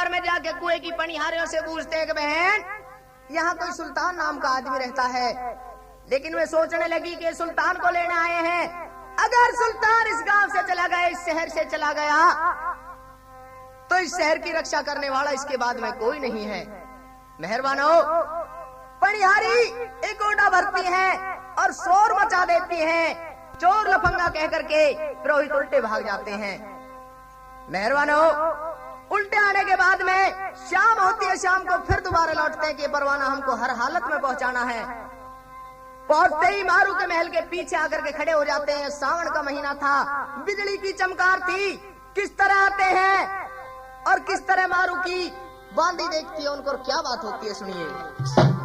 दरबार में जाके कुएं की पनिहारियों से पूछते हैं कि बहन यहाँ कोई सुल्तान नाम का आदमी रहता है। लेकिन वे सोचने लगी कि सुल्तान को लेने आए हैं, अगर सुल्तान इस गांव से चला गया, इस शहर से चला गया, तो इस शहर की रक्षा करने वाला इसके बाद में कोई नहीं है। मेहरबानो, पनिहारी एक ओटा भरती है और शोर मचा देती है, चोर लफंगा कह करके पुरोहित उल्टे भाग जाते हैं। मेहरबानो, उल्टे आने के बाद में शाम होती है, शाम को फिर दोबारा लौटते हैं कि परवाना हमको हर हालत में पहुंचाना है। पहुंचते ही मारू के महल के पीछे आकर के खड़े हो जाते हैं। सावन का महीना था, बिजली की चमकार थी। किस तरह आते हैं और किस तरह मारू की बांदी देखती है उनको, क्या बात होती है सुनिए।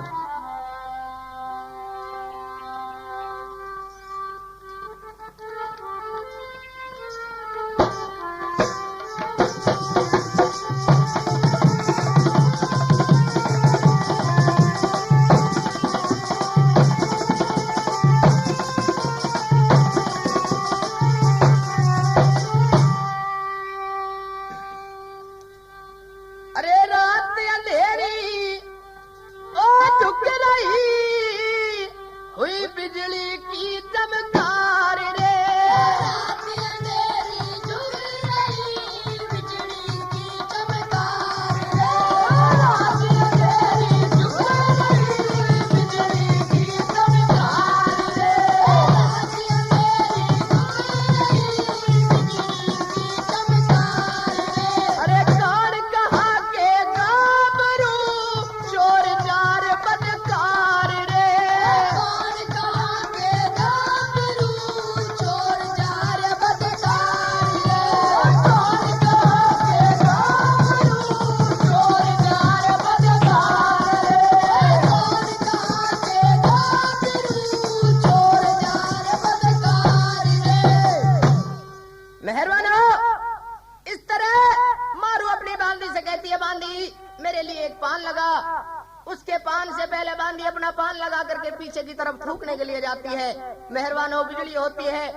थूकने के लिए जाती है। मेहरबानो, बिजली होती है,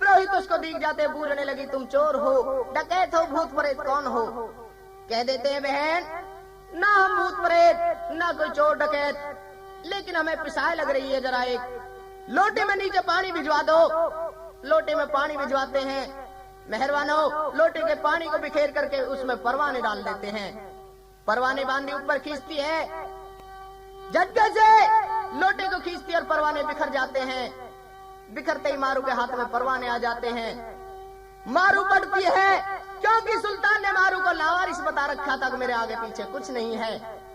पुरोहित उसको दिख जाते, पूछने लगी तुम चोर हो, डकैत हो, भूत प्रेत कौन हो? कह देते हैं बहन, ना हम भूत प्रेत ना कोई चोर डकैत, लेकिन हमें पिसाई लग रही है, जरा एक लोटे में नीचे पानी भिजवा दो। लोटे में पानी भिजवाते हैं। मेहरबानो, लोटे के पानी को बिखेर करके उसमें परवाने डाल देते हैं। परवाने बांधी ऊपर खींचती है, झटके से लोटे को खींचती और परवाने बिखर जाते हैं। बिखरते ही मारू के हाथ में परवाने आ जाते हैं। मारू पड़ती है, क्योंकि सुल्तान ने मारू को लावारिस बता रखा था कि मेरे आगे पीछे कुछ नहीं है।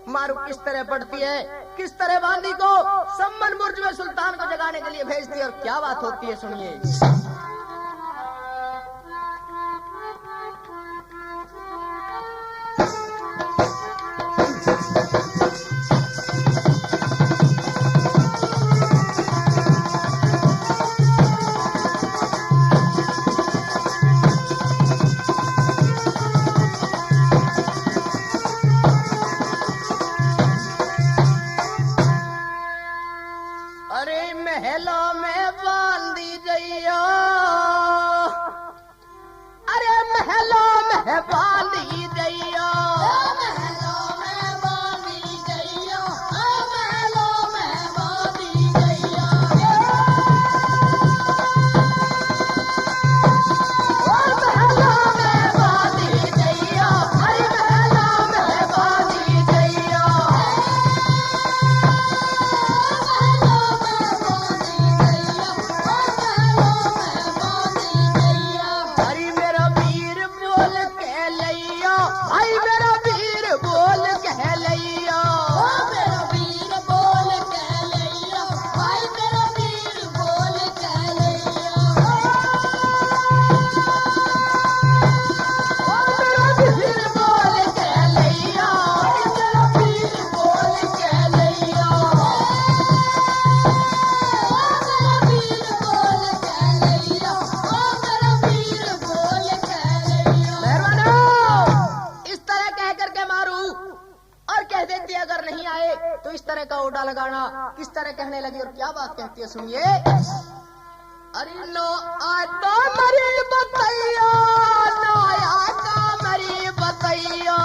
मारू किस तरह पड़ती है, किस तरह बांदी को सम्मन बुर्ज में सुल्तान को जगाने के लिए भेजती है, और क्या बात होती है सुनिए। महलों में बांधी जइयो, अरे महलों में बांधी जइयो, महलों में बांधी जइयो, महलों में बांधी जइयो, महलों में बांधी जइयो, अरे महलों में बांधी जइयो। लगाना किस तरह कहने लगी और क्या बात कहती है सुनिए। अरे नो आता मरी बतैया, नो आता मरी बतैया,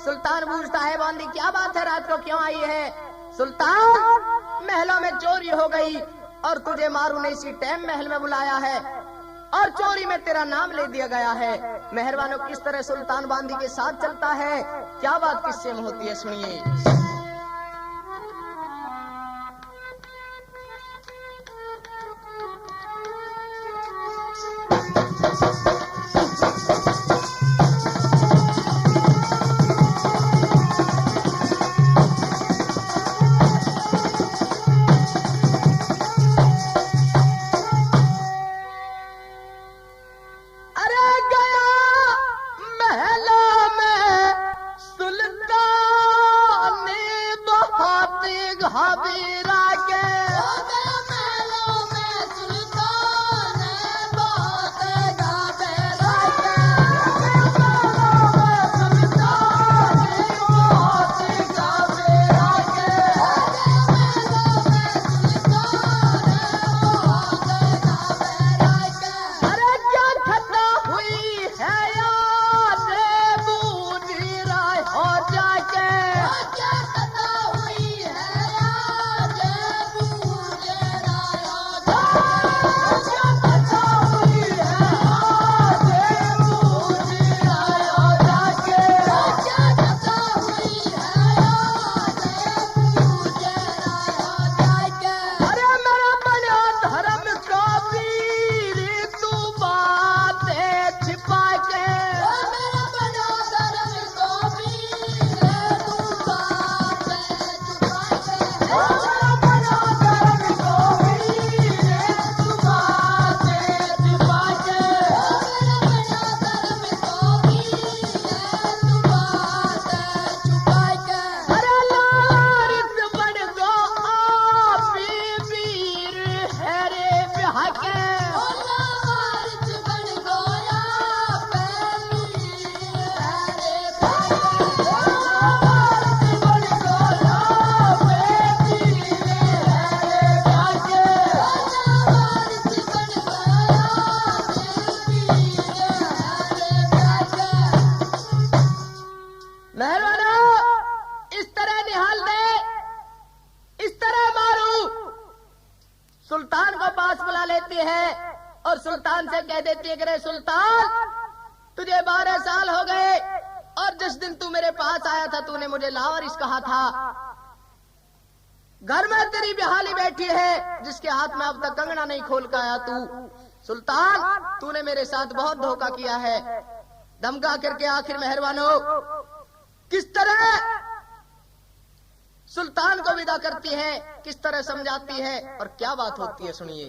सुल्तान पूछता है बांदी क्या बात है, रात को क्यों आई है? सुल्तान, महलों में चोरी हो गई और तुझे मारू ने इसी टाइम महल में बुलाया है और चोरी में तेरा नाम ले दिया गया है। मेहरबानो किस तरह सुल्तान बांदी के साथ चलता है, क्या बात किससे में होती है, सुनिए। सुल्तान को पास बुला लेती है और सुल्तान से कह देती है कि रे सुल्तान, तुझे 12 साल हो गए और जिस दिन तू मेरे पास आया था तूने मुझे लावारिस कहा था। घर में तेरी बिहाली बैठी है जिसके हाथ में अब तक कंगना नहीं खोल कर आया तू। सुल्तान, तूने मेरे साथ बहुत धोखा किया है। धमका करके आखिर मेहरबानो किस तरह सुल्तान को विदा करती है, किस तरह समझाती है और क्या बात होती है, सुनिए।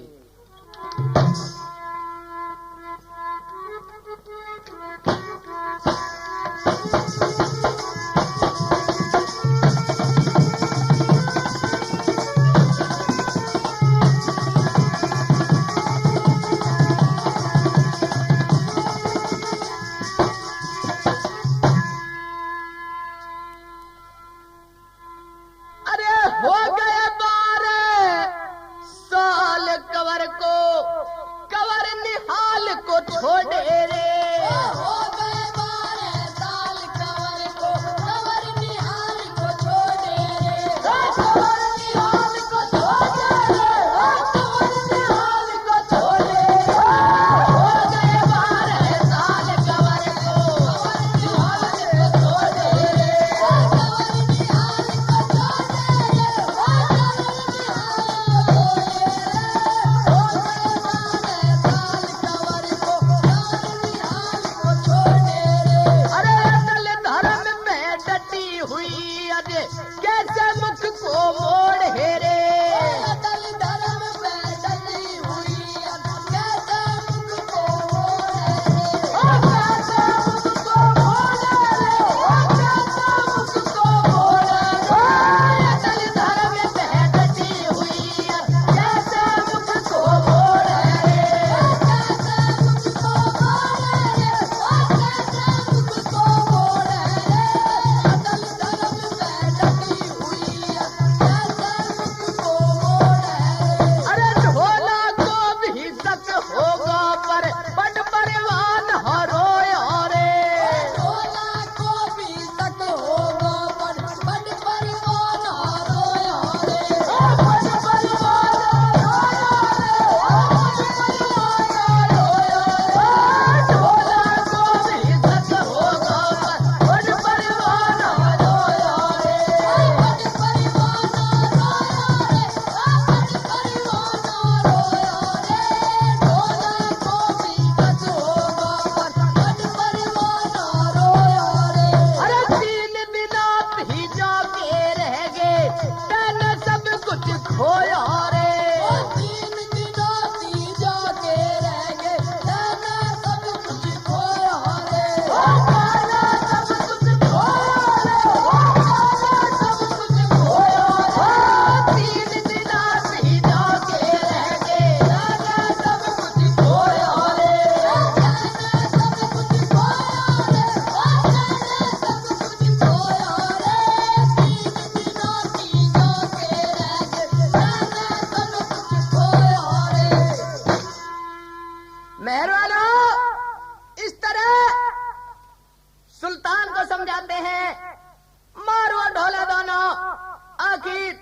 आखिर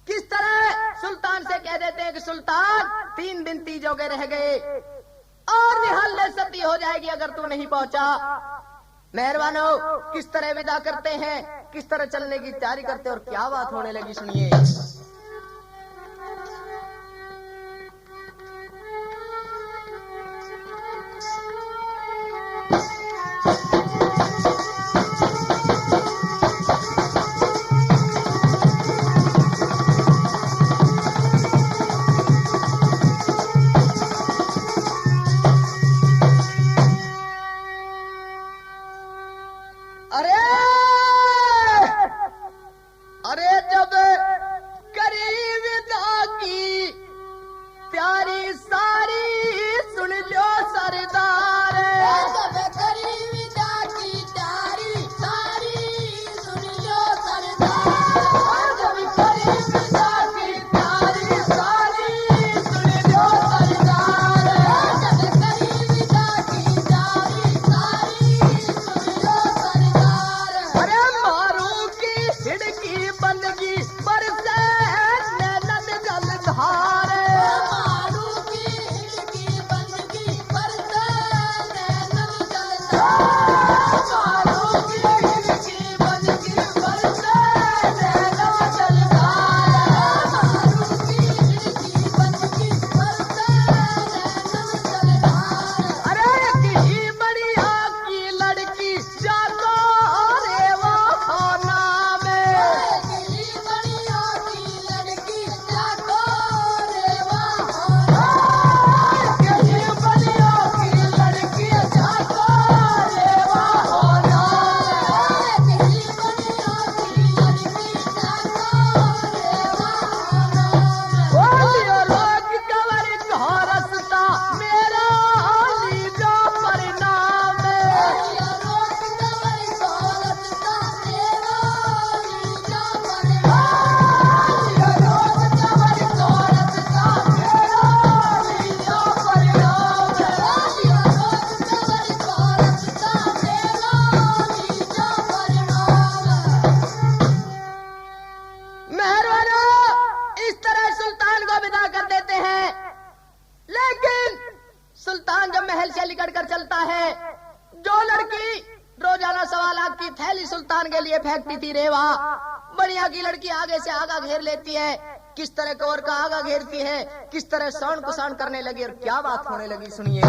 किस तरह सुल्तान से कह देते हैं कि सुल्तान 3 दिन तीजोगे रह गए और निहाल सती हो जाएगी अगर तू नहीं पहुंचा। मेहरबानो किस तरह विदा करते हैं, किस तरह चलने की तैयारी करते हैं और क्या बात होने लगी सुनिए। फेंकती थी रेवा, बढ़िया की लड़की आगे से आगा घेर लेती है, किस तरह कवर का आगा घेरती है, किस तरह सौन कुसान करने लगी और क्या बात होने लगी सुनिए।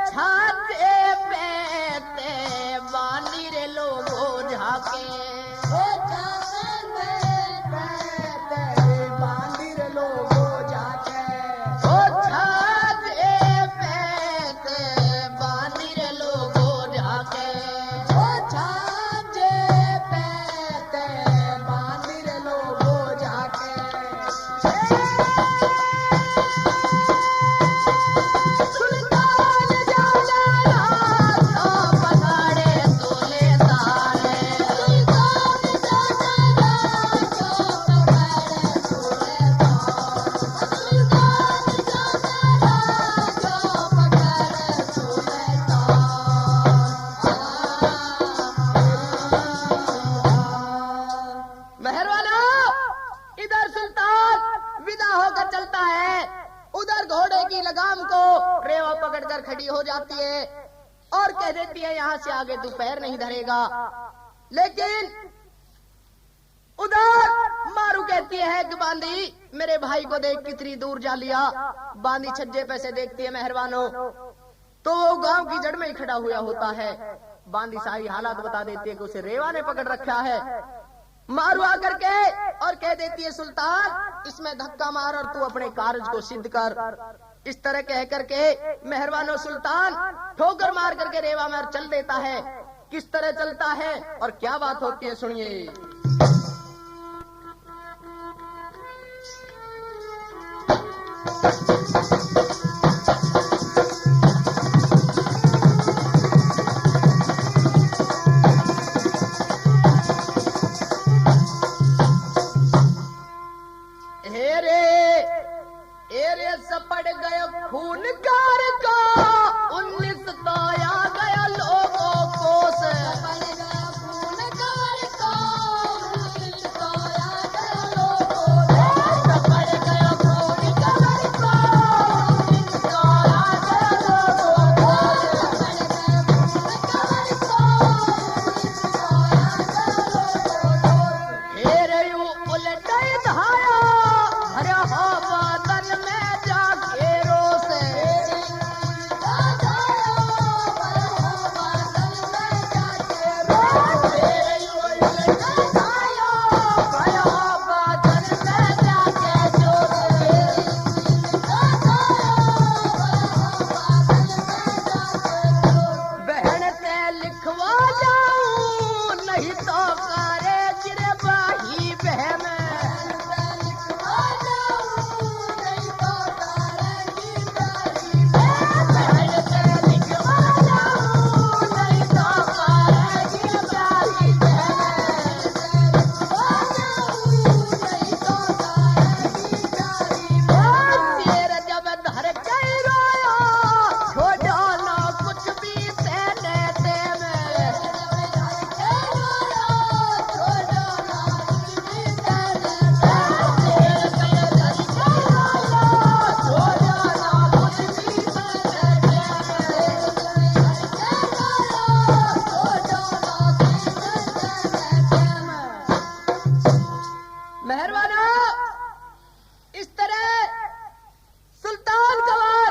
छाते पे बानी रे लोगो झाके बांधी रे लोगो जाके छाते पे बानी रे लोगो झाके छाजे पे बांधी रे लोगो जाके सुल्तान जाना तो पकड़े तोले तारे सुल्तान जाना जो पकड़े तोले सुल्तान जाना जो पकड़े तोले मेहरबाना इधर सुल्तान विदा होकर चलता है, उधर घोड़े की लगाम को रेवा पकड़कर खड़ी हो जाती है और कह देती है यहाँ से आगे तू पैर नहीं धरेगा। लेकिन उधर मारू कहती है कि बांदी मेरे भाई को देख कितनी दूर जा लिया। बांदी छज्जे पे से देखती है मेहरबानो तो वो गांव की जड़ में ही खड़ा हुआ होता है। बांदी सारी हालात बता देती है कि उसे रेवा ने पकड़ रखा है। मारू आकर के और कह देती है सुल्तान इसमें धक्का मार और तू अपने कार्य को सिद्ध कर। इस तरह कह करके मेहरबानो सुल्तान ठोकर मार करके रेवा में चल देता है। किस तरह चलता है और क्या बात होती है सुनिए। सपड़ गयो खून कार का 19 तो आ गया लोगों को से खून कार का 19 तो आ गया लोगों सपड़ गयो खून कार का 19 तो आ गया लोगों को हेरे यू उलटे धाया भरा हो बादल में जाके रोसे बहन ते लिखवा जाऊं नहीं तो करे गिरे बाही बहन मेहरबाना इस तरह सुल्तान कवार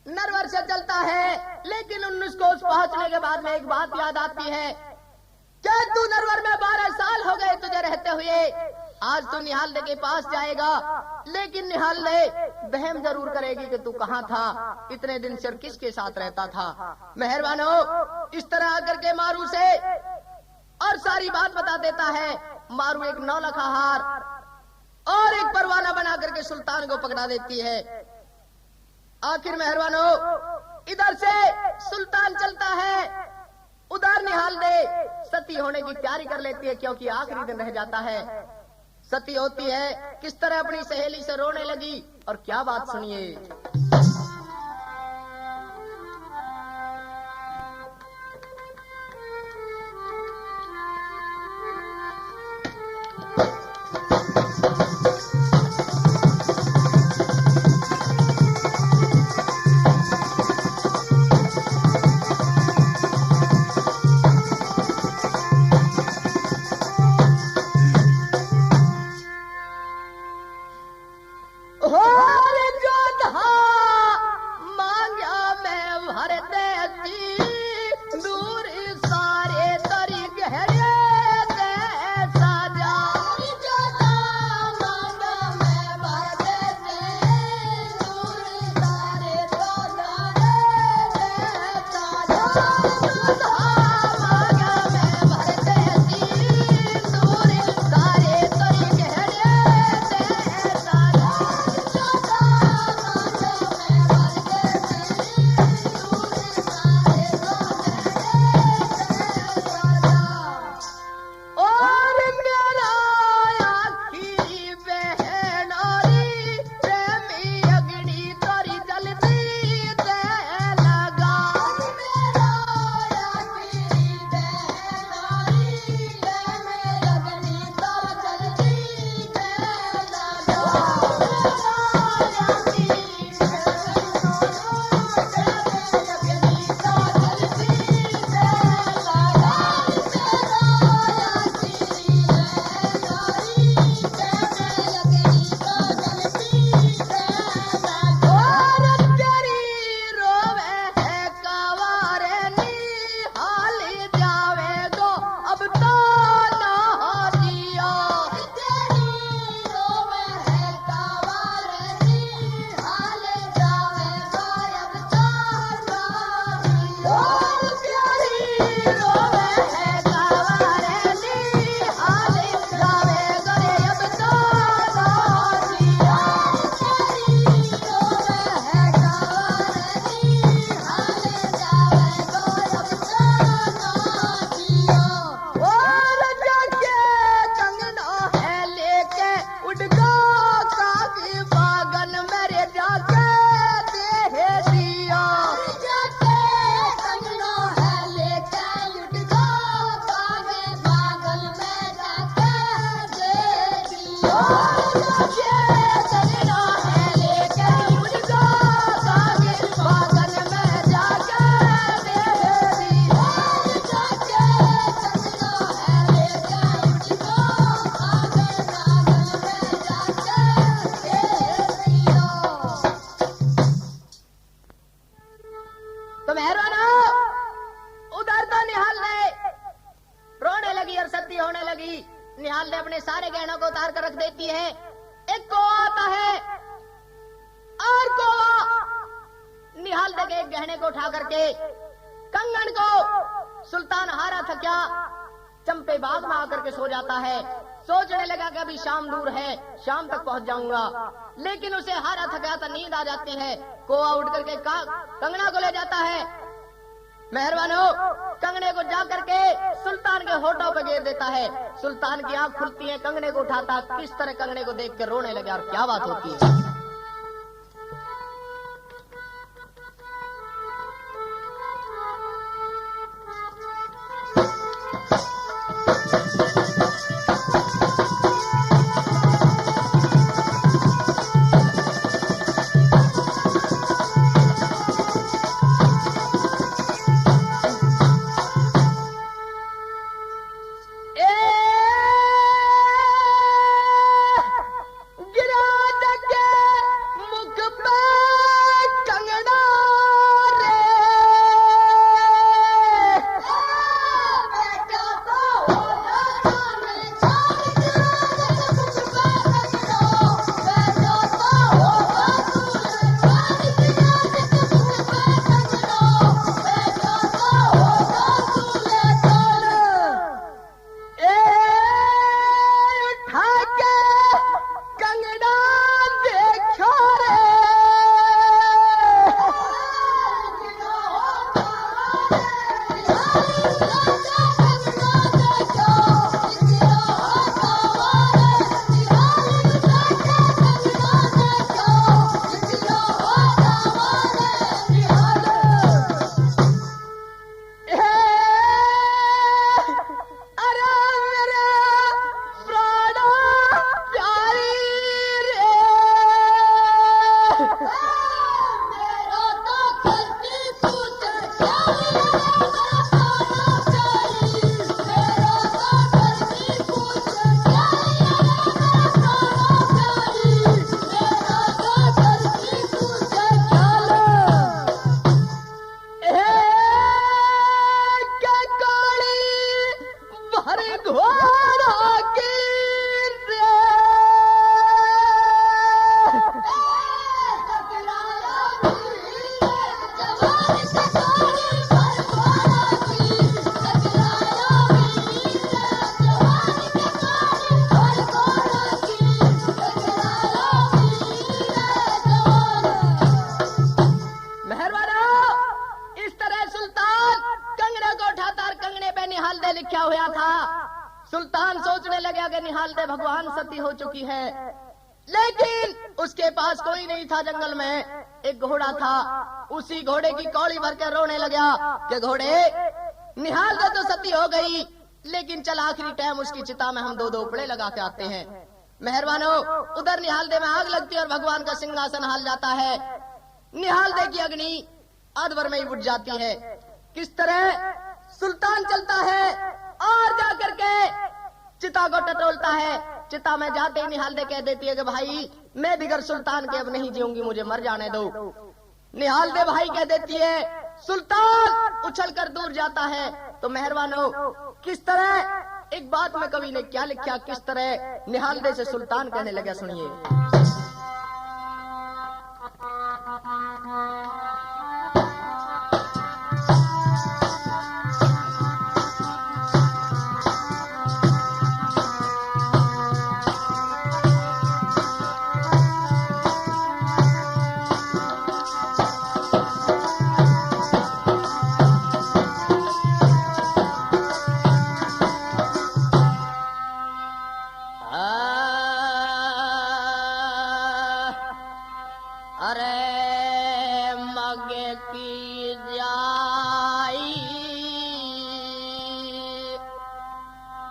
नरवर से चलता है। लेकिन 19 को पहुंचने के बाद में एक बात याद आती है कि तू नरवर में 12 साल हो गए तुझे रहते हुए। आज तू निहालने के पास जाएगा लेकिन निहालने बहम जरूर करेगी कि तू कहाँ था, इतने दिन सिर किसके साथ रहता था। मेहरबानो इस तरह आकर के मारू से और सारी बात बता देता है। मारू एक 9 लखा हार और एक परवाना बना करके सुल्तान को पकड़ा देती है। आखिर मेहरबानो इधर से सुल्तान चलता है, उधर निहाल दे सती होने की तैयारी कर लेती है क्योंकि आखिरी दिन रह जाता है। सती होती है, किस तरह अपनी सहेली से रोने लगी और क्या बात सुनिए। निहाल ने अपने सारे गहनों को उतार कर रख देती है। एक कौवा आता है और कौवा निहाल दे के एक गहने को उठा करके कंगन को सुल्तान हारा थका चंपे बाग में आकर के सो जाता है। सोचने लगा कि अभी शाम दूर है, शाम तक पहुंच जाऊंगा, लेकिन उसे हारा थका था, नींद आ जाती है। कौवा उठ करके कंगना को ले जाता है। मेहरबान हो, कंगने को जा करके सुल्तान के होठों पे गिर देता है। सुल्तान की आंख खुलती है, कंगने को उठाता, किस तरह कंगने को देख कर रोने लगा। और क्या बात होती है? बैठा हुआ था। सुल्तान सोचने लगा कि निहालदे भगवान सती हो चुकी है, लेकिन उसके पास कोई नहीं था। जंगल में एक घोड़ा था, उसी घोड़े की कौड़ी भर के रोने लगा कि घोड़े, निहालदे तो सती हो गई, लेकिन चल आखिरी टाइम उसकी चिता में हम दो उपड़े लगा के आते हैं। मेहरबानो, उधर निहालदे में आग लगती है और भगवान का सिंहासन हाल जाता है। निहालदे की अग्नि अधवर में ही बुझ जाती है। किस तरह सुल्तान चलता है और जाकर के चिता को टटोलता है। चिता में जाते ही निहालदे कह देती है कि भाई मैं बिगर सुल्तान के अब नहीं जीऊंगी, मुझे मर जाने दो। निहालदे भाई कह देती है, सुल्तान उछल कर दूर जाता है। तो मेहरबानो, किस तरह एक बात में कवि ने क्या लिखा, किस तरह निहालदे से सुल्तान कहने लगा, सुनिए।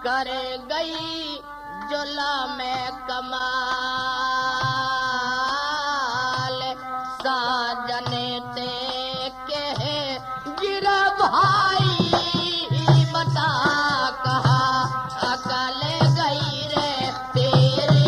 करे गई जुला में कमाल, साजने ते के गिरा भाई, बता कहा अकल गई रे तेरी।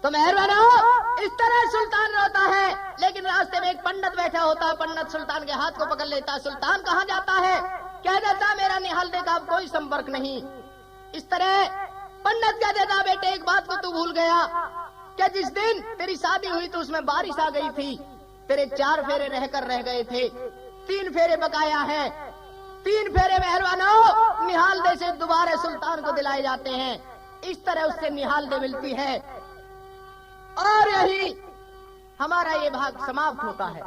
तो मेहरबानो, इस तरह सुल्तान रोता है, लेकिन रास्ते में एक पंडित बैठा होता है। पंडित सुल्तान के हाथ को पकड़ लेता है। सुल्तान कहाँ जाता है? कह देता मेरा निहालदे का अब कोई संपर्क नहीं। इस तरह पंडित कह देता, बेटे एक बात को तू भूल गया कि जिस दिन तेरी शादी हुई तो उसमें बारिश आ गई थी, तेरे 4 फेरे रह गए थे, 3 फेरे बकाया है। 3 फेरे मेहरबानो निहालदे से दोबारा सुल्तान को दिलाए जाते हैं। इस तरह उससे निहालदे मिलती है और यही हमारा ये भाग समाप्त होता है।